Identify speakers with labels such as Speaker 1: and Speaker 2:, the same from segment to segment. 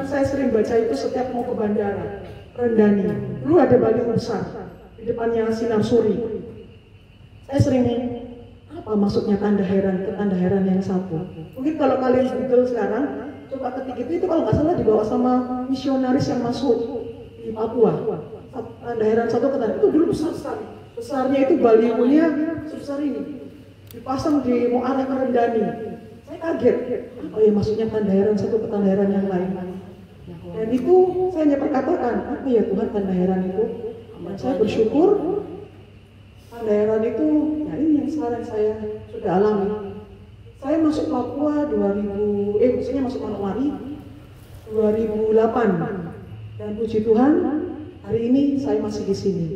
Speaker 1: Saya sering baca itu setiap mau ke bandara Rendani. Dulu ada baliho besar di depannya Sinar Suri. Saya sering, apa maksudnya tanda heran yang satu? Mungkin kalau kalian Google sekarang, coba ketik itu kalau nggak salah dibawa sama misionaris yang masuk di Papua. Tanda heran satu kata itu dulu besar sekali. Besarnya itu balihonya sebesar ini, dipasang di Muara Rendani. Saya kaget, apa ya maksudnya tanda heran satu ke tanda heran yang lain. Dan itu saya hanya perkatakan, apa ya Tuhan tanda heran itu? Dan saya bersyukur tanda heran itu, ya ini yang sekarang saya sudah alami. Saya masuk Papua maksudnya masuk Manokwari 2008. Dan puji Tuhan, hari ini saya masih di sini.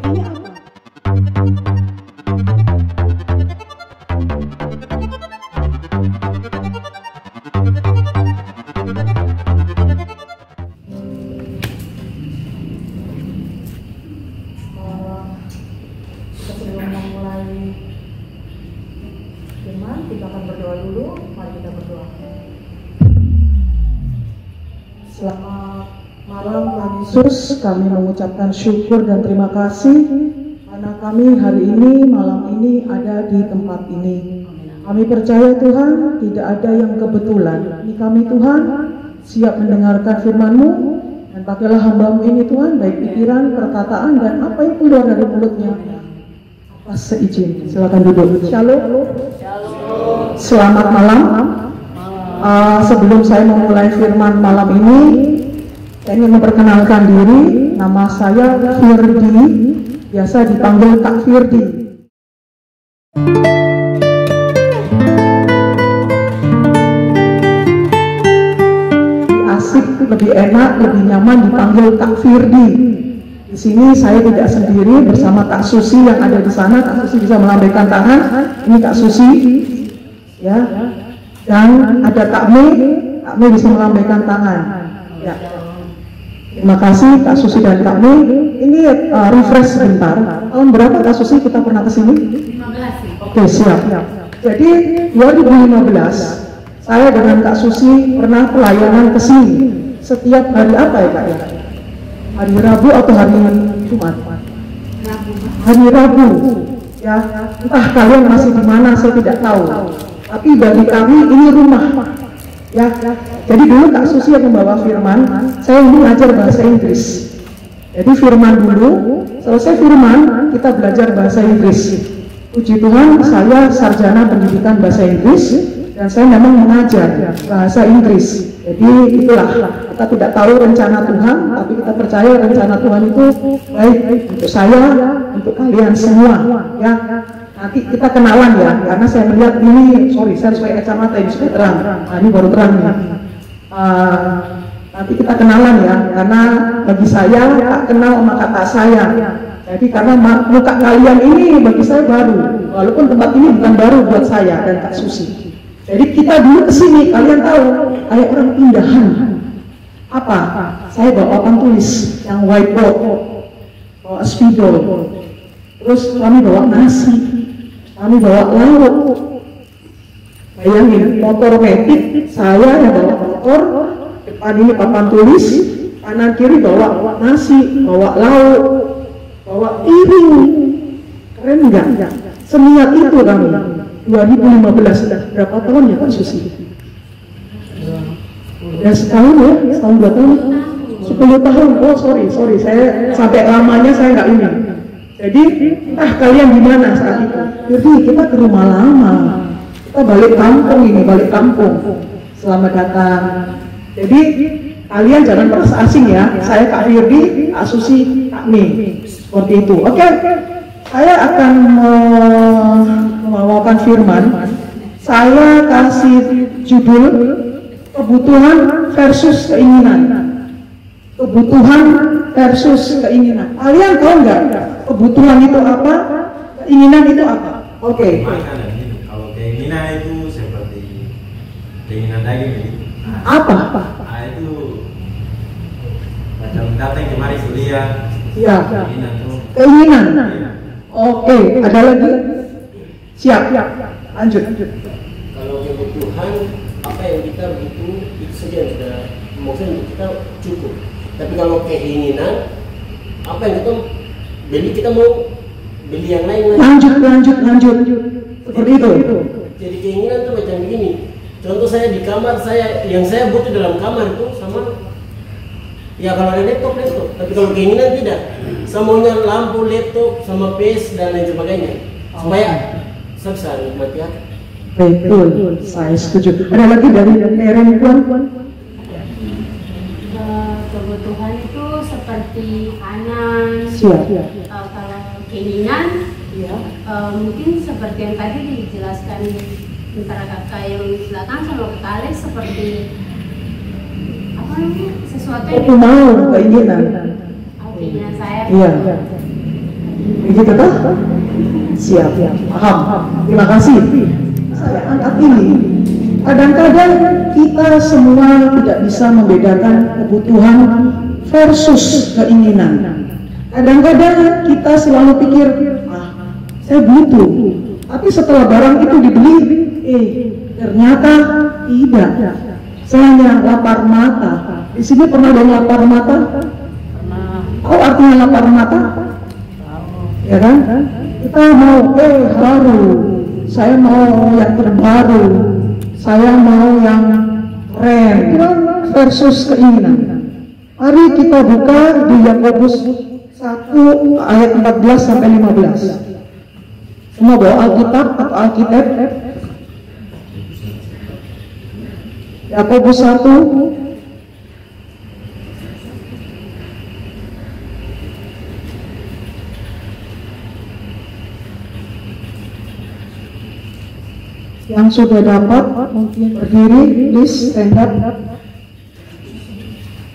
Speaker 1: Ini apa?
Speaker 2: Sebelum memulai firman, kita akan berdoa dulu. Mari kita berdoa. Selamat malam Tuhan Yesus, kami mengucapkan syukur dan terima kasih karena kami hari ini, malam ini ada di tempat ini. Kami percaya Tuhan, tidak ada yang kebetulan. Ini kami Tuhan siap mendengarkan firman-Mu, dan pakailah hamba-Mu ini Tuhan, baik pikiran, perkataan, dan apa yang keluar dari mulutnya. Atas seizin, silakan duduk. Shalom. Selamat malam. Sebelum saya memulai firman malam ini, saya ingin memperkenalkan diri. Nama saya Firdi, biasa dipanggil Kak Firdi. Asik, lebih enak, lebih nyaman dipanggil Kak Firdi. Di sini saya tidak sendiri, bersama Kak Susi yang ada di sana. Kak Susi bisa melambaikan tangan. Ini Kak Susi, ya. Dan ada Kak Mei bisa melambaikan tangan. Ya. Terima kasih Kak Susi dan Kak Mei. Ini refresh sebentar. Tahun berapa Kak Susi kita pernah ke sini?
Speaker 3: 15.
Speaker 2: Oke, siap. Jadi 2015 saya dengan Kak Susi pernah pelayanan ke sini. Setiap hari apa ya Kak ya? Hari Rabu atau hari Jumat? Hari Rabu. Ya, entah kalian masih di mana saya tidak tahu. Tapi bagi kami ini rumah. Ya, jadi dulu Kak Susi yang membawa firman, saya ini ngajar bahasa Inggris. Jadi firman dulu, selesai firman kita belajar bahasa Inggris. Puji Tuhan, saya sarjana pendidikan bahasa Inggris dan saya memang mengajar bahasa Inggris. Jadi itulah, kita tidak tahu rencana Tuhan, tapi kita percaya rencana Tuhan itu baik untuk saya, untuk kalian semua. Ya, nanti kita kenalan ya, karena saya melihat ini, saya harus pakai kacamata ini sudah terang. Nah, ini baru terang ya. Nanti kita kenalan ya, karena bagi saya tak kenal sama kata saya. Jadi karena muka kalian ini bagi saya baru, walaupun tempat ini bukan baru buat saya dan Kak Susi. Jadi kita dulu kesini, kalian tahu, kayak orang pindahan. Apa? Saya bawa papan tulis yang whiteboard, bawa spidol, terus kami bawa nasi, kami bawa lauk. Bayangin, motor metik, saya yang bawa motor, depan ini papan tulis, kanan kiri bawa nasi, bawa lauk, bawa piring. Keren enggak? Seniat itu kami. 2015, sudah berapa tahun ya Pak Susi? Ya setahun ya, setahun 2 tahun, 10 tahun. Oh sorry, saya sampai lamanya saya nggak ini. Jadi kalian di mana saat itu? Jadi kita ke rumah lama, kita balik kampung. Selamat datang. Jadi kalian jangan merasa asing ya. Saya Kak Firdi, Kak Susi, Kak Mei. Seperti itu. Oke. Saya akan membawakan firman. Saya kasih judul kebutuhan versus keinginan. Kebutuhan versus keinginan. Kalian tahu nggak kebutuhan itu apa? Keinginan itu apa? Oke.
Speaker 4: Kalau keinginan itu seperti keinginan daging.
Speaker 2: Apa?
Speaker 4: Itu macam datang kemari kuliah.
Speaker 2: Ya.
Speaker 4: Keinginan.
Speaker 2: Oke, ada lagi? Siap. Lanjut.
Speaker 5: Kalau kebutuhan apa
Speaker 3: apa yang kita butuh itu saja yang sudah maksudnya untuk kita cukup. Tapi kalau keinginan apa yang kita beli, kita mau beli yang lain lagi.
Speaker 2: Lanjut. Seperti itu.
Speaker 3: Jadi keinginan tuh macam begini. Contoh saya di kamar saya, yang saya butuh dalam kamar itu sama ya kalau ada laptop. Tapi kalau keinginan tidak. Semuanya lampu, laptop, sama PS dan lain sebagainya. Supaya saya bisa nikmati hati.
Speaker 2: Betul, saya setuju. Ada lagi dari perempuan?
Speaker 5: Kebutuhan itu seperti kanan.
Speaker 2: Siap.
Speaker 5: Kalau keinginan, mungkin seperti yang tadi dijelaskan antara kakak yang belakang sama kakak Alex, seperti apa namanya, sesuatu yang
Speaker 2: Aku mau keinginan.
Speaker 5: keinginan saya.
Speaker 2: Iya. Begitu toh? Siap. Paham. Terima kasih. Saya angkat ini. Kadang-kadang kita semua tidak bisa membedakan kebutuhan versus keinginan. Kadang-kadang kita selalu pikir, saya butuh. Tapi setelah barang itu dibeli, ternyata tidak. Saya hanya lapar mata. Di sini pernah ada yang lapar mata? Pernah. Tahu artinya lapar mata? Ya kan? Kita mau baru. Saya mau yang terbaru. Saya mau yang keren. Versus keinginan. Mari kita buka di Yakobus 1 ayat 14 sampai 15. Semua bawa Alkitab atau Alkitab? Yakobus 1 yang sudah dapat mungkin berdiri, please stand up.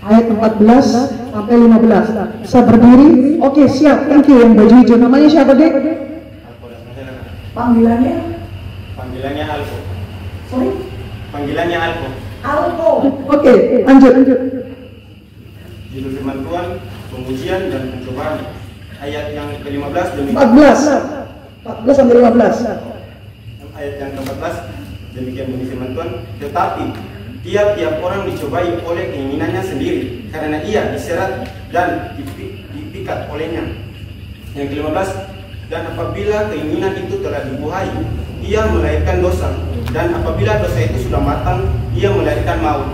Speaker 2: Ayat 14 sampai 15. Bisa berdiri? Oke, siap. Thank you. Yang baju hijau namanya siapa, Dek? Panggilannya?
Speaker 4: Panggilannya Alko.
Speaker 2: Sorry?
Speaker 4: Panggilannya Alko.
Speaker 2: Alko. Oke, lanjut.
Speaker 4: Judul firman Tuhan, pemujian dan pencobaan. Ayat yang ke-15 demikian.
Speaker 2: 14 sampai 15.
Speaker 4: Ayat yang ke-14 demikian bunyi firman Tuhan, tetapi tiap-tiap orang dicobai oleh keinginannya sendiri karena ia diserat dan dipikat olehnya. Yang ke-15, dan apabila keinginan itu telah dibuai, ia melahirkan dosa, dan apabila dosa itu sudah matang, ia melahirkan maut.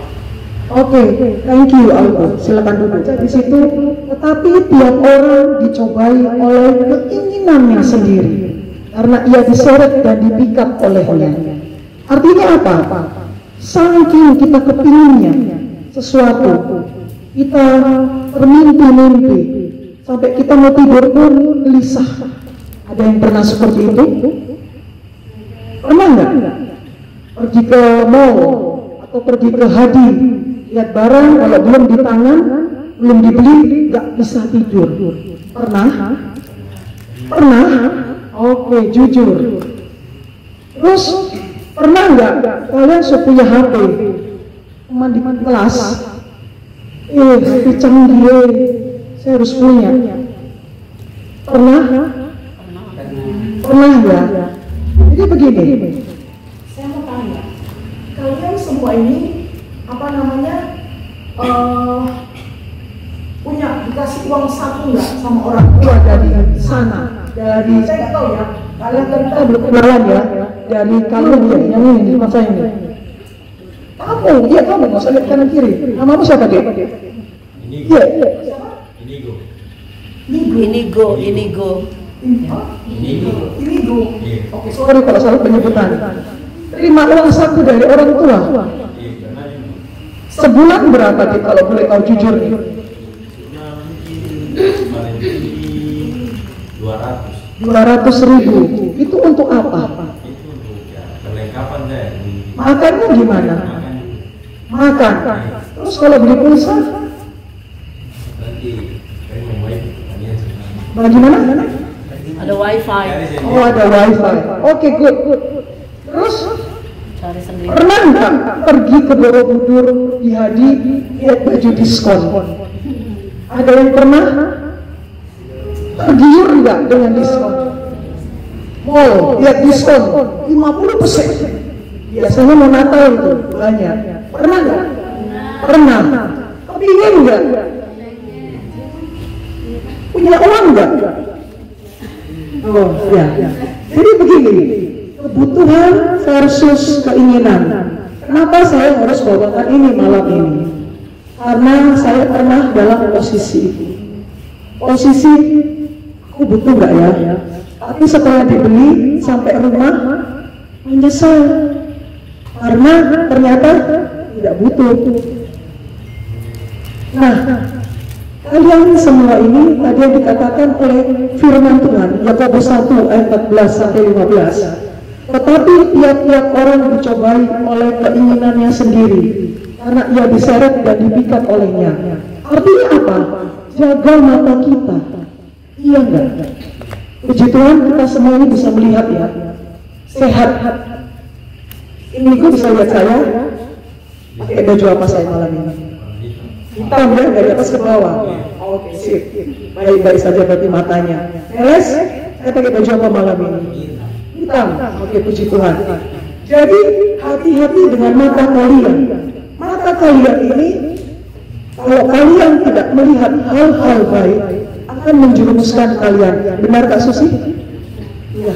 Speaker 2: Oke, thank you Alko. Silakan duduk. Di situ, tetapi tiap orang dicobai oleh keinginannya sendiri karena ia diseret dan dipikat olehnya. Artinya apa? Saking kita kepinginnya sesuatu, kita bermimpi-mimpi sampai kita mau tidur pun gelisah. Ada yang pernah seperti itu? Pernah nggak? Pergi ke mall atau pergi ke Hadi, lihat barang kalau belum di tangan, belum dibeli, nggak bisa tidur. Pernah? Pernah? Oke, jujur. Terus pernah nggak kalian punya HP, teman di kelas, HP canggih, saya harus punya. Pernah? Pernah ya? Jadi begini, saya mau tanya, kalian semua ini apa namanya punya dikasih uang saku nggak sama orang tua dari sana? Dari saya nggak tahu ya, kalian kan kita belum kenalan ya, dari kalung ya, yang ini di masa ini. Kamu, iya kamu, nggak usah lihat kanan kiri. Namamu siapa Dek? Iya. Inigo. Oke, sorry kalau salah penyebutan. Terima uang saku dari orang tua. Sebulan berapa Dek kalau boleh tahu jujur nih? 200.000. Itu untuk apa?
Speaker 4: Itu untuk perlengkapan saya.
Speaker 2: Makannya gimana? Makan. Terus kalau beli pulsa?
Speaker 4: Nanti saya mau wifi.
Speaker 2: Bagaimana?
Speaker 6: Ada wifi.
Speaker 2: Oh, ada wifi. Oke, good. Terus
Speaker 6: Cari sendiri.
Speaker 2: pernah nggak pergi ke Borobudur di Hadi lihat baju diskon? Ada yang pernah? Tergiur nggak dengan diskon? Mall lihat diskon 50%. Biasanya mau Natal itu banyak. Pernah nggak? Pernah. Kepingin nggak? Punya uang nggak? Oh ya. Jadi begini, kebutuhan versus keinginan. Kenapa saya harus bawakan ini malam ini? Karena saya pernah dalam posisi itu. Posisi aku butuh nggak ya? Tapi setelah dibeli sampai rumah menyesal karena ternyata tidak butuh. Nah, kalian semua ini tadi yang dikatakan oleh firman Tuhan Yakobus 1 ayat 14 sampai 15. Tetapi tiap-tiap orang dicobai oleh keinginannya sendiri, karena ia diseret dan dipikat olehnya. Artinya apa? Jaga mata kita. Iya enggak? Puji Tuhan kita semua ini bisa melihat ya, sehat. Ini gue bisa lihat saya pakai baju apa saya malam ini? Hitam ya, dari atas ke bawah. Oke, sip. Baik-baik saja berarti matanya. Neles, saya pakai baju apa malam ini? Hitam. Oke, puji Tuhan. Jadi hati-hati dengan mata kalian. Mata kalian ini, kalau kalian tidak melihat hal-hal baik, akan menjerumuskan kalian. Benar Kak Susi? Iya.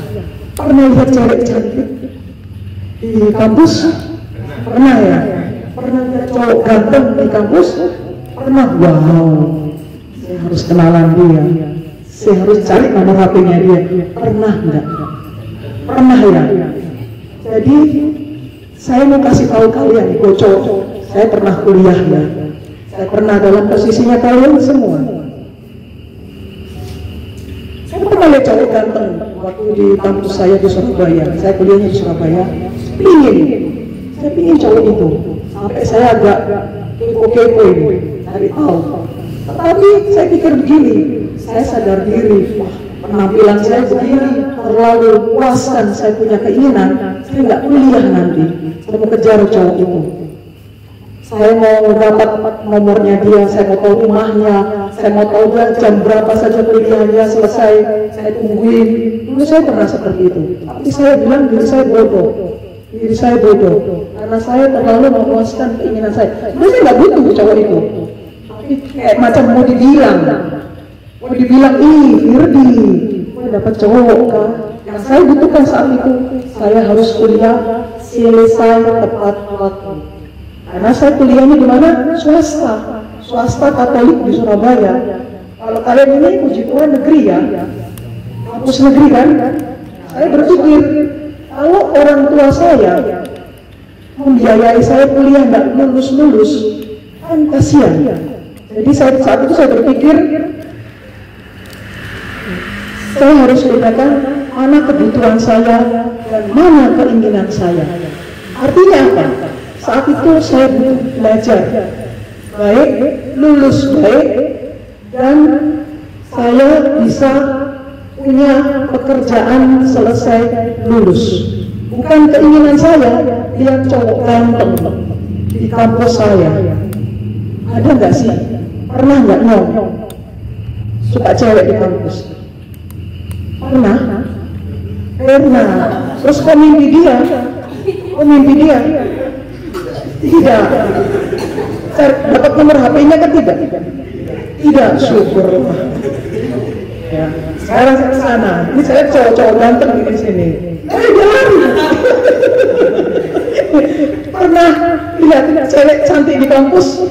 Speaker 2: Pernah lihat cewek cantik di kampus? Pernah ya? Pernah lihat cowok ganteng di kampus? Pernah. Wow, saya harus kenalan dia, saya harus cari nomor HP-nya dia. Pernah enggak? Pernah ya? Jadi saya mau kasih tahu kalian, bocor, saya pernah kuliah ya, saya pernah dalam posisinya kalian semua. Saya pernah lihat cowok ganteng waktu di kampus saya di Surabaya. Saya kuliahnya di Surabaya. Saya pingin cowok itu. Sampai saya agak kepo-kepo cari tahu. Tetapi saya pikir begini, saya sadar diri, wah, penampilan saya begini terlalu puaskan, saya punya keinginan, saya nggak kuliah nanti. Saya mau kejar cowok itu. Saya mau dapat nomornya dia, saya mau tahu rumahnya, saya mau tahu dia jam berapa saja kuliahnya selesai, saya tungguin. Dulu saya pernah seperti itu. Tapi saya bilang diri saya bodoh. Diri saya bodoh, karena saya terlalu memuaskan keinginan saya. Dulu saya nggak butuh cowok itu. Tapi kayak macam mau dibilang, ih Firdi, mau dapat cowok kan? Yang saya butuhkan saat itu, saya harus kuliah selesai tepat waktu. Karena saya kuliahnya di mana? Swasta Katolik di Surabaya. Kalau kalian ini puji Tuhan negeri ya, kampus negeri kan? Saya berpikir kalau orang tua saya membiayai saya kuliah nggak lulus, kan kasihan. Jadi saat itu saya berpikir saya harus bedakan mana kebutuhan saya dan mana keinginan saya. Artinya apa? Saat itu saya butuh belajar baik, lulus baik, dan saya bisa punya pekerjaan selesai lulus. Bukan keinginan saya lihat cowok ganteng di kampus saya. Ada nggak sih? Pernah nggak nyong suka cewek di kampus? Pernah. Terus kok mimpi dia? Tidak. Saya dapat nomor HP-nya kan tidak? Tidak, syukur. Ya, sekarang saya ke sana. Ini saya cowok-cowok ganteng di sini. Lari. Pernah lihat cewek cantik di kampus?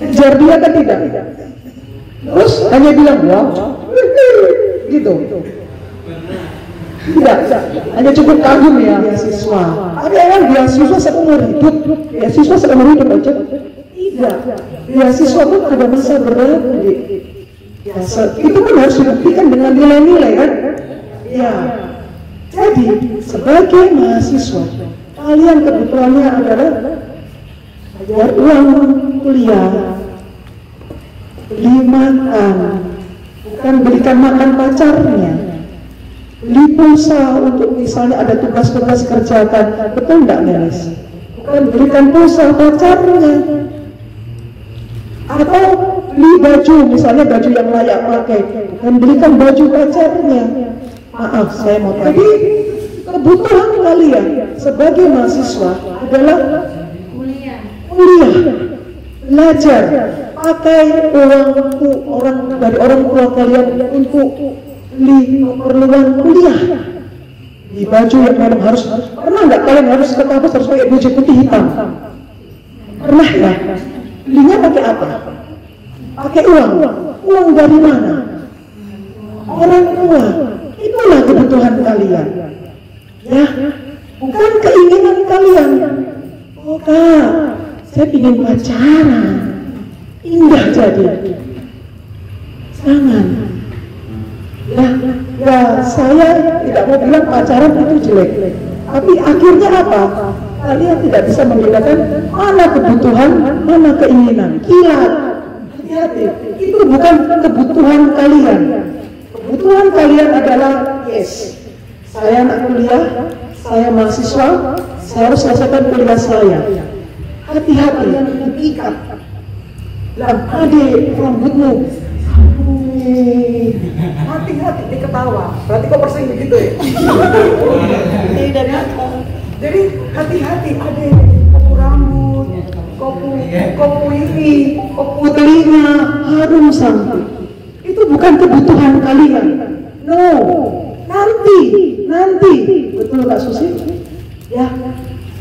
Speaker 2: Kejar dia kan tidak? Terus hanya bilang wow, gitu. Tidak, hanya cukup kagum ya beasiswa. Tapi emang beasiswa seumur hidup, aja. Tidak, beasiswa pun ada masa berlalu. Ya, itu kan harus dibuktikan dengan nilai-nilai kan? Ya. Jadi sebagai mahasiswa, kalian kebutuhannya adalah bayar uang kuliah, beli makan, bukan belikan makan pacarnya, beli pulsa untuk misalnya ada tugas-tugas kerjakan, betul nggak Melis? Bukan belikan pulsa pacarnya, atau beli baju, misalnya baju yang layak pakai, bukan belikan baju pacarnya. Maaf, saya mau tadi Kebutuhan kalian sebagai mahasiswa adalah
Speaker 5: Kuliah.
Speaker 2: kuliah, belajar, pakai uang orang dari orang tua kalian untuk beli keperluan kuliah. Di baju yang memang harus, pernah nggak kalian harus ke kampus harus pakai baju putih hitam? Pernah ya? Belinya pakai apa? Pakai uang. Uang dari mana? Orang tua. Itulah kebutuhan kalian. Ya, bukan keinginan kalian. Oh kak, saya ingin pacaran. Indah jadi. Jangan. Ya, saya tidak mau bilang pacaran itu jelek. Tapi akhirnya apa? Kalian tidak bisa membedakan mana kebutuhan, mana keinginan. Kilat. Hati-hati. Itu bukan kebutuhan kalian. Kebutuhan kalian adalah yes. Saya anak kuliah, saya mahasiswa, saya harus selesaikan kuliah saya. Hati-hati, diikat. Lah, adik, rambutmu. Hati-hati, dia ketawa. Berarti kok persing begitu ya? Tidak. Jadi hati-hati, adik. Kopu rambut, kopu ini, kopu telinga, harum sampai. Itu bukan kebutuhan kalian. No. Nanti, betul Kak Susi? Ya,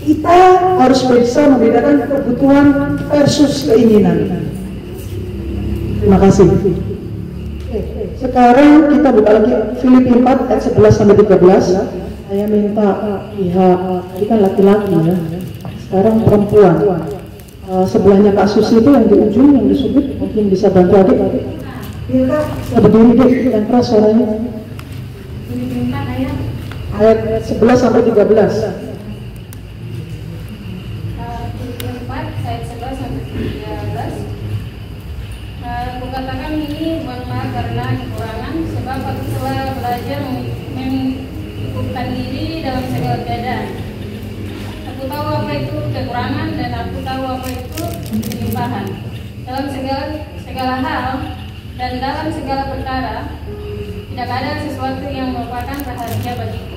Speaker 2: kita harus bisa membedakan kebutuhan versus keinginan. Terima kasih. Sekarang kita buka lagi Filipi 4 ayat 11 sampai 13. Saya minta pihak, ini kan laki-laki ya. Sekarang perempuan. Sebelahnya Kak Susi itu yang di ujung, yang disebut, mungkin bisa bantu adik. Iya Kak, bisa berdiri deh, yang keras suaranya. Ayat 11 sampai 13.
Speaker 5: 4 ayat 11 sampai 13. Kukatakan ini bukan maaf karena kekurangan, sebab aku telah belajar mencukupkan diri dalam segala keadaan. Aku tahu apa itu kekurangan dan aku tahu apa itu kelimpahan. Dalam segala hal dan dalam segala perkara tidak ada sesuatu yang merupakan rahasia bagiku,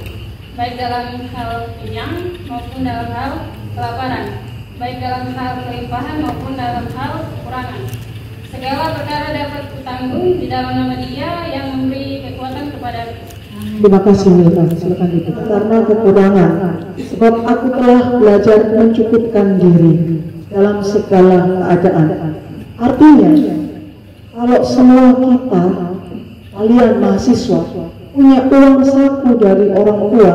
Speaker 5: baik dalam hal kenyang maupun dalam hal kelaparan, baik dalam hal kelimpahan maupun dalam hal kekurangan. Segala perkara dapat kutanggung di dalam nama Dia yang memberi kekuatan kepadaku.
Speaker 2: Terima kasih Milka, silakan itu. Karena kekurangan, sebab aku telah belajar mencukupkan diri dalam segala keadaan. Artinya, kalau semua kita, kalian mahasiswa, punya uang saku dari orang tua,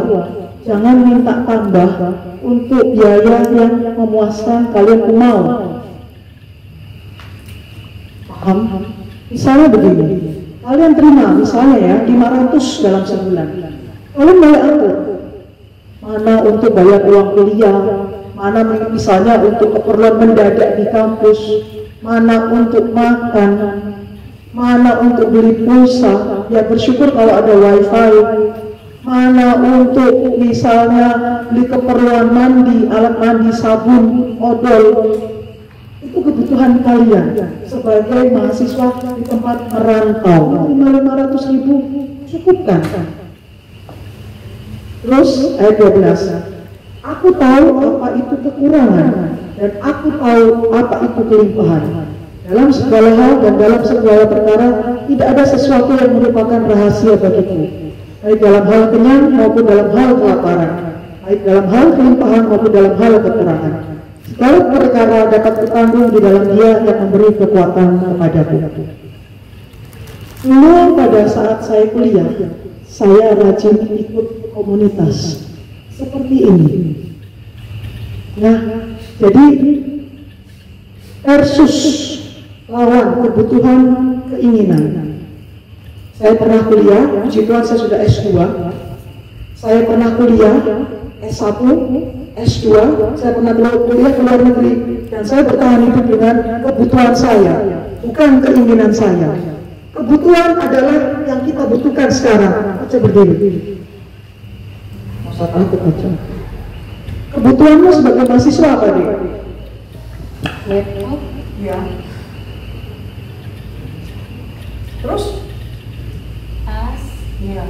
Speaker 2: jangan minta tambah untuk biaya yang memuaskan kalian mau. Paham? Misalnya begini, kalian terima misalnya ya 500 dalam sebulan. Kalian boleh atur mana untuk bayar uang kuliah, mana misalnya untuk keperluan mendadak di kampus, mana untuk makan, mana untuk beli pulsa, ya bersyukur kalau ada wifi, mana untuk misalnya beli keperluan mandi, alat mandi, sabun, odol. Itu kebutuhan kalian sebagai mahasiswa di tempat merantau. 500.000 cukupkan. Terus ayat 12, aku tahu apa itu kekurangan dan aku tahu apa itu kelimpahan. Dalam segala hal dan dalam segala perkara tidak ada sesuatu yang merupakan rahasia bagiku, baik dalam hal kenyang maupun dalam hal kelaparan, baik dalam hal kelimpahan maupun dalam hal kekurangan. Segala perkara dapat kutanggung di dalam Dia yang memberi kekuatan kepadaku. Dulu pada saat saya kuliah, saya rajin ikut komunitas seperti ini. Nah, jadi versus lawan kebutuhan keinginan. Saya pernah kuliah, puji Tuhan saya sudah S2. Saya pernah kuliah S1, S2, saya pernah kuliah ke luar negeri, dan saya bertahan hidup dengan kebutuhan saya, bukan keinginan saya. Kebutuhan adalah yang kita butuhkan sekarang. Baca berdiri. Masa takut aja. Kebutuhanmu sebagai mahasiswa apa nih? Ya. Terus?
Speaker 5: Tas,
Speaker 2: Iya.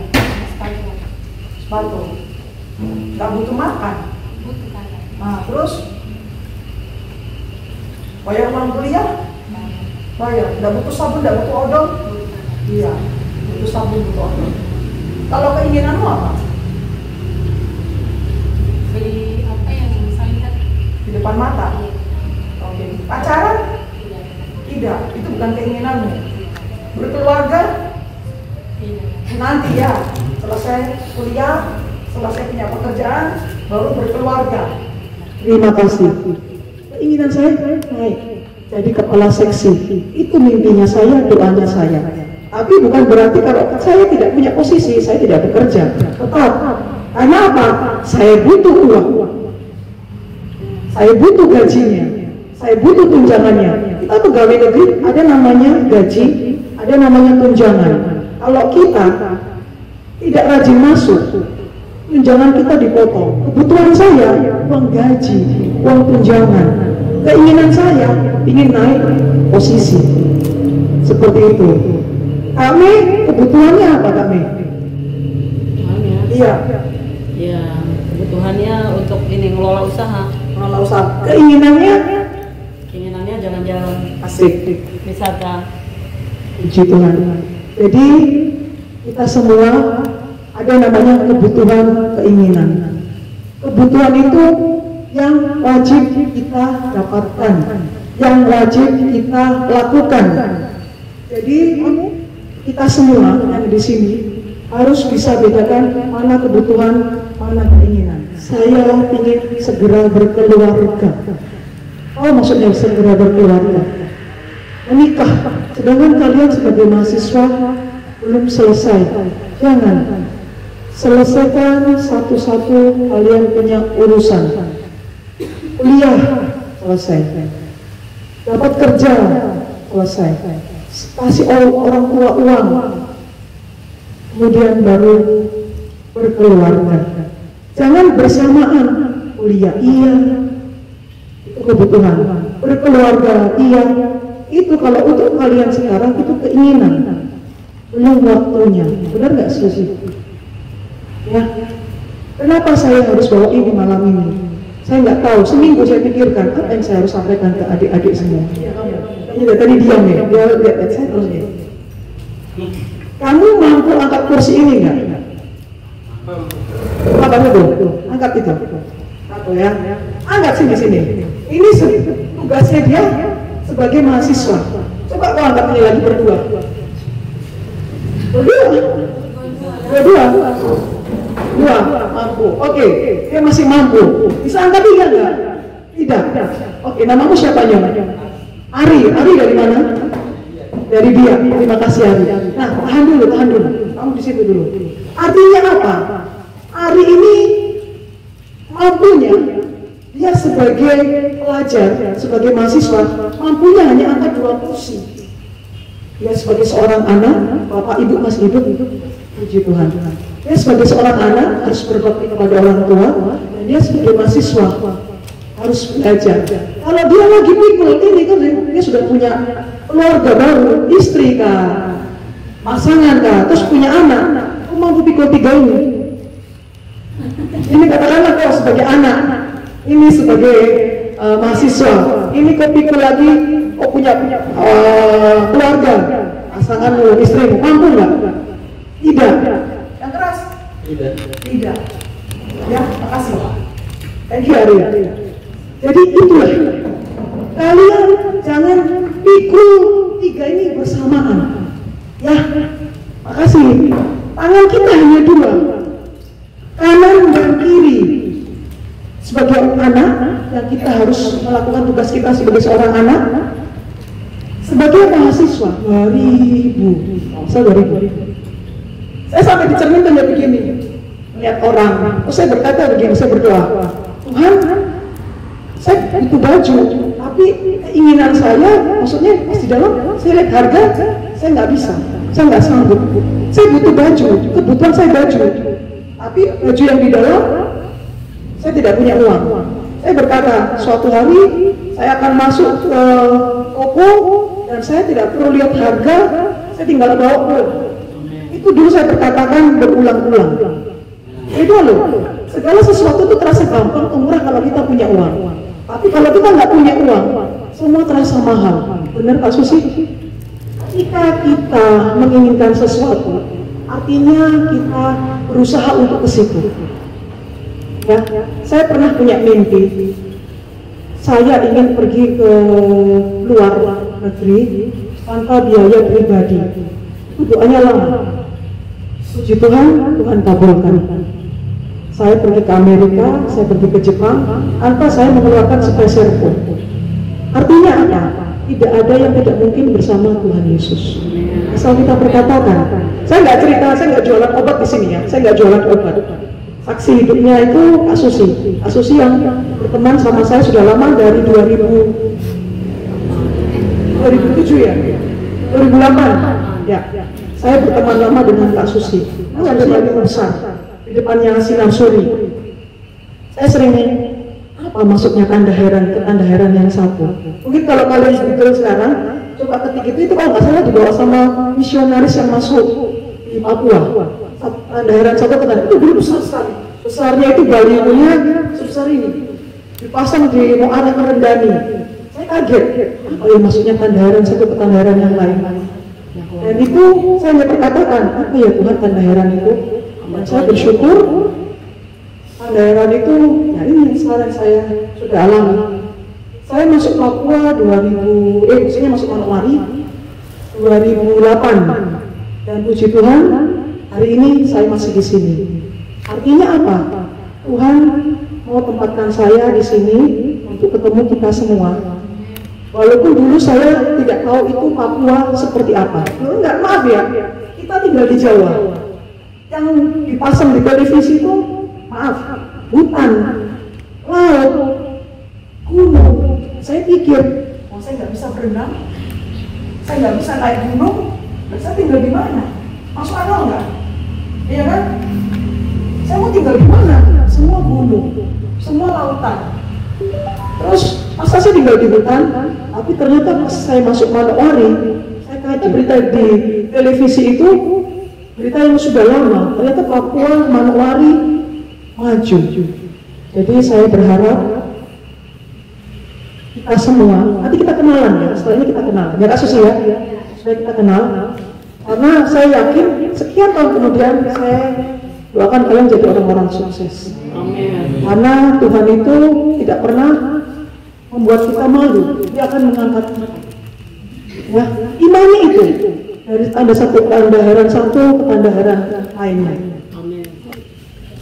Speaker 5: sepatu.
Speaker 2: Sepatu. nggak butuh makan.
Speaker 5: butuh kakak.
Speaker 2: Nah, terus bayar uang kuliah? Bayar. Nggak butuh sabun, nggak butuh odol? Iya, butuh sabun, butuh odol. Kalau keinginanmu apa?
Speaker 5: Beli apa yang saya lihat?
Speaker 2: Di depan mata? Oke. Pacaran?
Speaker 5: Tidak.
Speaker 2: Tidak, itu bukan keinginanmu. Berkeluarga?
Speaker 5: Tidak.
Speaker 2: Nanti ya, selesai kuliah, selesai punya pekerjaan, baru berkeluarga.
Speaker 1: Terima kasih. Keinginan saya naik jadi kepala seksi. Itu mimpinya saya, doanya saya. Tapi bukan berarti kalau saya tidak punya posisi, saya tidak bekerja. Tetap. Karena apa? Saya butuh uang. Saya butuh gajinya. Saya butuh tunjangannya. Kita pegawai negeri ada namanya gaji, ada namanya tunjangan. Kalau kita tidak rajin masuk, tunjangan kita dipotong. Kebutuhan saya uang gaji, uang tunjangan. Keinginan saya ingin naik posisi. Seperti itu. Kami kebutuhannya apa kami?
Speaker 6: Kebutuhannya,
Speaker 1: Iya,
Speaker 6: ya kebutuhannya untuk ini ngelola usaha.
Speaker 1: mengelola usaha. Keinginannya
Speaker 6: Keinginannya jalan-jalan,
Speaker 1: asik.
Speaker 6: wisata.
Speaker 1: Puji Tuhan. Jadi kita semua ada namanya kebutuhan, keinginan. Kebutuhan itu yang wajib kita dapatkan, yang wajib kita lakukan. Jadi kita semua yang di sini harus bisa bedakan mana kebutuhan, mana keinginan. Saya ingin segera berkeluarga. Oh, maksudnya segera berkeluarga, menikah. Sedangkan kalian sebagai mahasiswa belum selesai. Jangan. Selesaikan satu-satu kalian punya urusan. Kuliah selesai. Dapat kerja selesai. Kasih orang tua uang. Kemudian baru berkeluarga. Jangan bersamaan. Kuliah iya, itu kebutuhan. Berkeluarga iya, itu kalau untuk kalian sekarang itu keinginan. Belum waktunya. Benar nggak setuju? Ya. Kenapa saya harus bawa ini malam ini? Saya nggak tahu. Seminggu saya pikirkan apa yang saya harus sampaikan ke adik-adik semua. Ini tadi diam ya. Dia lihat saya terus ya. Kamu mampu angkat kursi ini nggak? Apa itu? Angkat itu. Atau ya? Angkat sini. Ini tugasnya dia sebagai mahasiswa. Coba kau angkat ini lagi berdua. Dua, mampu. Oke, dia masih mampu. Bisa angkat tiga nggak? Tidak. Oke, namamu siapa Nyonya? Ari dari mana? Dari dia. Terima kasih Ari. Nah, tahan dulu. Kamu di situ dulu. Artinya apa? Ari ini mampunya dia sebagai pelajar, sebagai mahasiswa, mampunya hanya angkat 2 kursi. Dia sebagai seorang anak, bapak ibu masih hidup, puji Tuhan. Dia sebagai seorang anak harus berbakti kepada orang tua, dan dia sebagai mahasiswa harus belajar. Kalau dia lagi pikul ini kan dia sudah punya keluarga baru, istri kah, pasangan kah, terus punya anak, kok mampu pikul 3 ini? Ini katakanlah kau sebagai anak, ini sebagai mahasiswa, ini kau pikul lagi, kau punya keluarga, pasanganmu, istrimu, mampu nggak? Tidak. Yang keras? Tidak. Ya, makasih. Thank you Ari. Jadi itulah, kalian jangan pikul 3 ini bersamaan. Ya, makasih. Tangan kita hanya 2, kanan dan kiri. Sebagai anak yang kita harus melakukan tugas kita sebagai seorang anak, sebagai mahasiswa 2000. Saya sampai dicerminkan ya begini, melihat orang. Saya berkata begini, saya berdoa, Tuhan, saya butuh baju, tapi keinginan saya, maksudnya di dalam, saya lihat harga, saya nggak bisa, saya nggak sanggup. Saya butuh baju, kebutuhan saya baju, tapi baju yang di dalam, saya tidak punya uang. Saya berkata, suatu hari saya akan masuk ke toko dan saya tidak perlu lihat harga, saya tinggal bawa pulang. Itu dulu saya berkatakan berulang-ulang. Beda loh. Segala sesuatu itu terasa gampang atau murah kalau kita punya uang. Tapi kalau kita nggak punya uang, semua terasa mahal. Benar Kak Susi? Jika kita menginginkan sesuatu, artinya kita berusaha untuk ke situ. Ya, saya pernah punya mimpi. Saya ingin pergi ke luar negeri tanpa biaya pribadi. Itu doanya lama. Puji Tuhan, Tuhan kabulkan. Saya pergi ke Amerika, saya pergi ke Jepang, tanpa saya mengeluarkan sepeser pun. Artinya apa? Tidak ada yang tidak mungkin bersama Tuhan Yesus. Asal kita berkatakan. Saya nggak cerita, saya nggak jualan obat di sini ya. Saya nggak jualan obat. Saksi hidupnya itu Kak Susi. Kak Susi yang berteman sama saya sudah lama dari 2007 ya, 2008 ya. Saya berteman lama dengan Kak Susi. Itu ada bayi besar di depannya Sinar Suri. Saya sering apa maksudnya tanda heran yang satu. Mungkin kalau kalian betul sekarang coba ketik itu kalau nggak salah dibawa sama misionaris yang masuk di Papua. Tanda heran satu tanda itu dulu besar sekali. Besarnya itu balihonya sebesar ini. Dipasang di Muara Rendani. Saya kaget. Apa yang maksudnya tanda heran satu ke tanda heran yang lain? Dan itu saya hanya berkatakan, apa ya Tuhan tanda heran itu? Dan saya bersyukur tanda heran itu, ya ini sekarang saya sudah alami. Saya masuk Papua maksudnya masuk Manokwari 2008. Dan puji Tuhan, hari ini saya masih di sini. Artinya apa? Tuhan mau tempatkan saya di sini untuk ketemu kita semua. Walaupun dulu saya tidak tahu itu Papua seperti apa. Enggak, maaf ya, kita tinggal di Jawa. Yang dipasang di televisi itu, maaf, hutan, laut, gunung. Saya pikir, saya nggak bisa berenang, saya nggak bisa naik gunung, saya tinggal di mana? Masuk akal nggak? Iya kan? Saya mau tinggal di mana? Semua gunung, semua lautan. Terus masa saya tinggal di hutan, tapi ternyata pas saya masuk Manokwari, saya kaget berita di televisi itu, berita yang sudah lama. Ternyata Papua Manokwari maju. Jadi saya berharap kita semua, nanti kita kenalan ya, setelah ini kita kenalan. Ya Kak Susi ya, supaya kita kenal. Karena saya yakin sekian tahun kemudian saya doakan kalian jadi orang-orang sukses.
Speaker 6: Amin.
Speaker 1: Karena Tuhan itu tidak pernah membuat kita malu, Dia akan mengangkat kita. Ya, imani itu dari tanda heran satu ke tanda heran lainnya.
Speaker 6: Amin.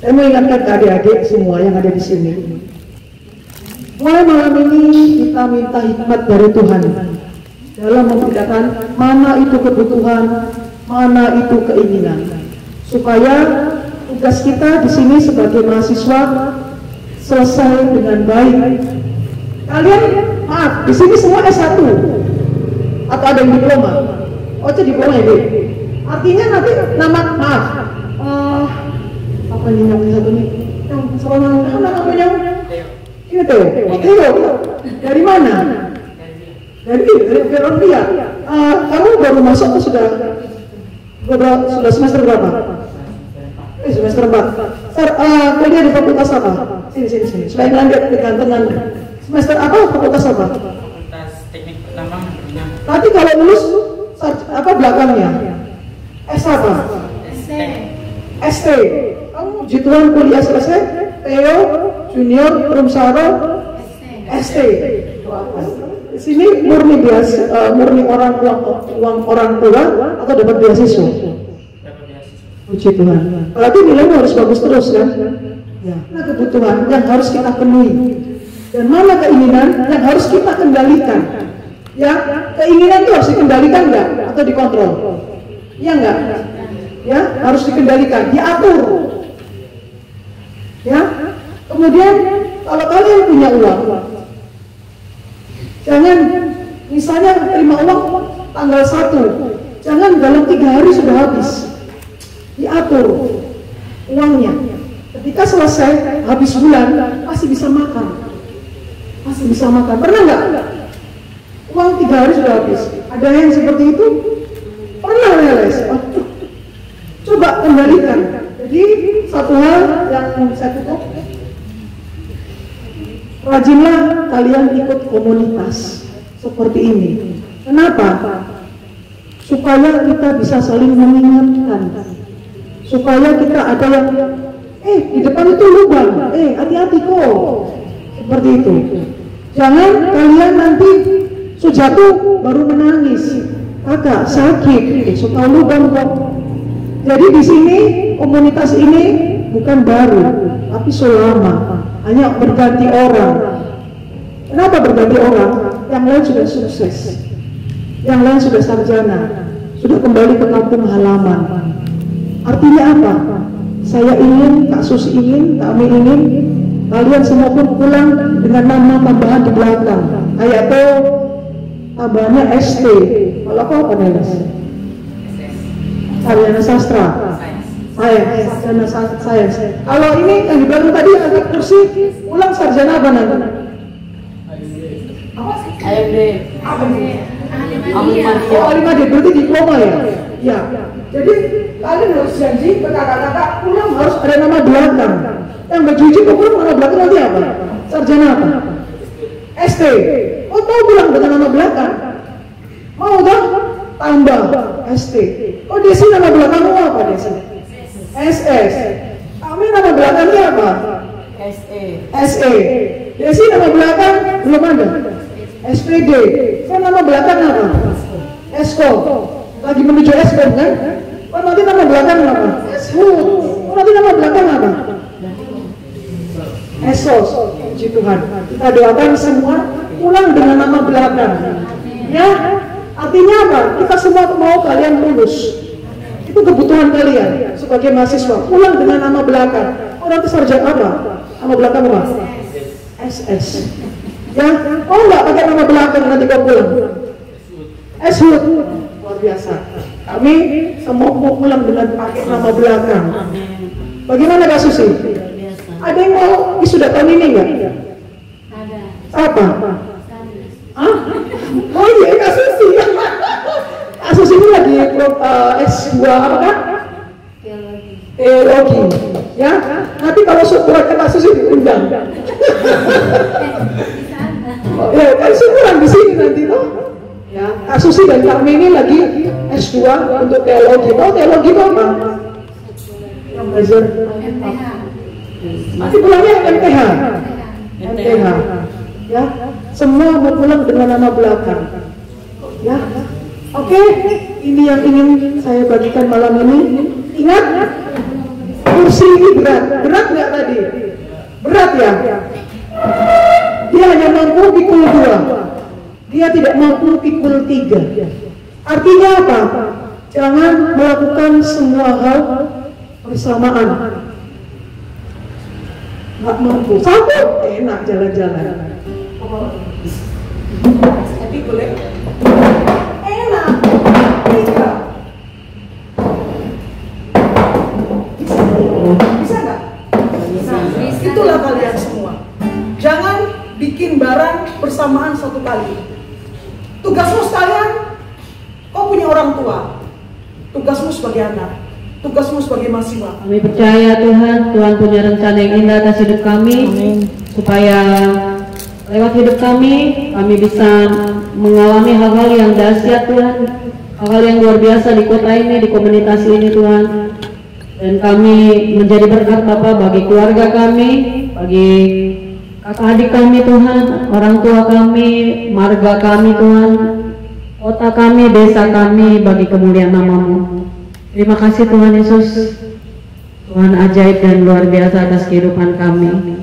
Speaker 1: Saya mau ingatkan ke adik-adik semua yang ada di sini. Mulai malam ini kita minta hikmat dari Tuhan dalam membedakan mana itu kebutuhan, mana itu keinginan, supaya tugas kita di sini sebagai mahasiswa selesai dengan baik. Kalian, maaf, di sini semua S1 atau ada yang diploma? Oh, itu diploma ya, Bu? Artinya nanti maaf, apa nih yang satu nih? Yang sama namanya? Ini tuh, dari mana? Dari Columbia. Kamu baru masuk atau sudah semester berapa? Semester 4. Sir, kuliah di fakultas apa? Sini. Supaya kalian gak kegantengan. Semester apa? Fakultas apa?
Speaker 7: Fakultas Teknik Pertambangan.
Speaker 1: Nanti kalau lulus, apa belakangnya? S apa? ST. Kamu puji Tuhan kuliah selesai, Theo, Junior, Rumsaro, ST. Di sini murni uang orang tua atau dapat beasiswa? Puji Tuhan. Berarti nilainya harus bagus terus kan? Ya. Nah, kebutuhan yang harus kita penuhi dan mana keinginan yang harus kita kendalikan. Ya, keinginan itu harus dikendalikan enggak atau dikontrol? Iya enggak? Ya, harus dikendalikan, diatur. Ya. Kemudian kalau kalian punya uang, jangan misalnya terima uang tanggal 1, jangan dalam 3 hari sudah habis. Diatur uangnya. Ketika selesai habis bulan masih bisa makan. Pernah nggak? Uang 3 hari sudah habis. Ada yang seperti itu? Pernah, Leles? Coba kendalikan. Jadi satu hal yang saya tutup, rajinlah kalian ikut komunitas seperti ini. Kenapa? Supaya kita bisa saling mengingatkan, supaya kita ada yang di depan itu lubang, hati-hati kok, seperti itu. Jangan kalian nanti jatuh baru menangis, agak sakit, suka lubang kok. Jadi di sini komunitas ini bukan baru, tapi selama, hanya berganti orang. Kenapa berganti orang? Yang lain sudah sukses, yang lain sudah sarjana, sudah kembali ke kampung halaman. Artinya apa? Saya ingin, Kak Sus ingin, kami ingin, kalian semua pun pulang dengan nama tambahan di belakang. Kayak tuh tambahannya ST. Kalau apa nih? Sarjana sastra. Sarjana sains. Kalau ini yang di belakang tadi angkat kursi, pulang sarjana apa nanti?
Speaker 6: AMD.
Speaker 1: Oh, Alimadi, berarti diploma ya? Ya. Jadi kalian harus janji ke kakak-kakak pulang harus ada nama belakang. Yang berjuji ke pulang nama belakang nanti apa? Sarjana apa? ST. Oh, mau pulang dengan nama belakang? Mau dong? Tambah ST. Oh, Desi nama belakangmu apa Desi? SS. Kami nama belakangnya apa? SE. Desi nama belakang belum ada. SPD. Saya nama belakang apa? Esko. Lagi menuju Eskom kan? Oh, nanti nama belakang apa? Eshud. Oh, nanti nama belakang apa? Esos. Puji Tuhan. Kita doakan semua pulang dengan nama belakang. Ya, artinya apa? Kita semua mau kalian lulus. Itu kebutuhan kalian sebagai mahasiswa. Pulang dengan nama belakang. Oh, nanti sarjana apa? Nama belakang apa? SS. Ya, oh enggak pakai nama belakang nanti kau pulang. Eshud. Luar biasa. Kami semua mau pulang dengan pakai nama belakang. Bagaimana Kak Susi? Ada yang mau wisuda tahun ini enggak?
Speaker 5: Ada.
Speaker 1: Apa? Oh iya Kak Susi. Kak Susi ini lagi S2 apa kan? Teologi. Ya, nanti kalau syukuran Kak Susi diundang. Ya, kan syukuran di sini nanti toh. Ya, Kak Susi dan Kak Meni lagi S2 untuk teologi. Oh, teologi itu apa? Yang belajar
Speaker 5: MTH.
Speaker 1: nanti pulangnya MTH. MTH. Ya, semua mau pulang dengan nama belakang. Ya, oke. Ini yang ingin saya bagikan malam ini. Ingat, kursi ini berat nggak tadi? Berat ya. Dia hanya mampu pikul 2. Dia tidak mampu pikul 3. Artinya apa? Jangan melakukan semua hal bersamaan. Nggak mampu. Satu enak jalan-jalan. Tapi boleh. Enak. 3. Bisa nggak? Bisa. Itulah kalian semua. Jangan bikin barang bersamaan satu kali. Tugasmu sekalian, kau punya orang tua. Tugasmu sebagai anak, tugasmu sebagai mahasiswa.
Speaker 6: Kami percaya Tuhan punya rencana yang indah atas hidup kami. Supaya lewat hidup kami bisa mengalami hal-hal yang dahsyat Tuhan. Hal-hal yang luar biasa di kota ini, di komunitas ini Tuhan. Dan kami menjadi berkat Bapa bagi keluarga kami, bagi kakak adik kami Tuhan, orang tua kami, marga kami Tuhan, kota kami, desa kami, bagi kemuliaan nama-Mu. Terima kasih Tuhan Yesus, Tuhan ajaib dan luar biasa atas kehidupan kami.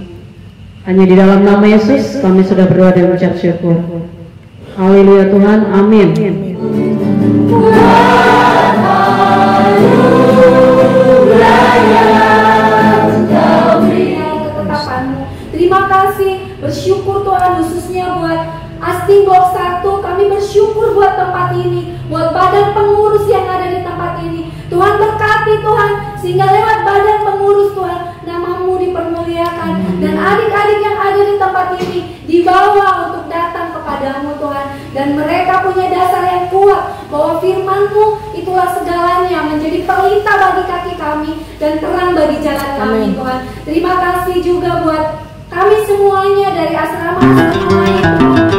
Speaker 6: Hanya di dalam nama Yesus kami sudah berdoa dan mengucap syukur. Haleluya Tuhan, amin.
Speaker 8: Terima kasih, bersyukur Tuhan khususnya buat Asting Blok 1. Kami bersyukur buat tempat ini, buat badan pengurus yang ada di tempat ini. Tuhan berkati Tuhan, sehingga lewat badan pengurus Tuhan, nama-Mu dipermuliakan. Dan adik-adik yang ada di tempat ini dibawa untuk datang kepadamu Tuhan. dan mereka punya dasar yang kuat bahwa firman-Mu itulah segalanya, menjadi pelita bagi kaki kami dan terang bagi jalan kami, Tuhan. Terima kasih juga buat kami semuanya dari asrama-asrama lain.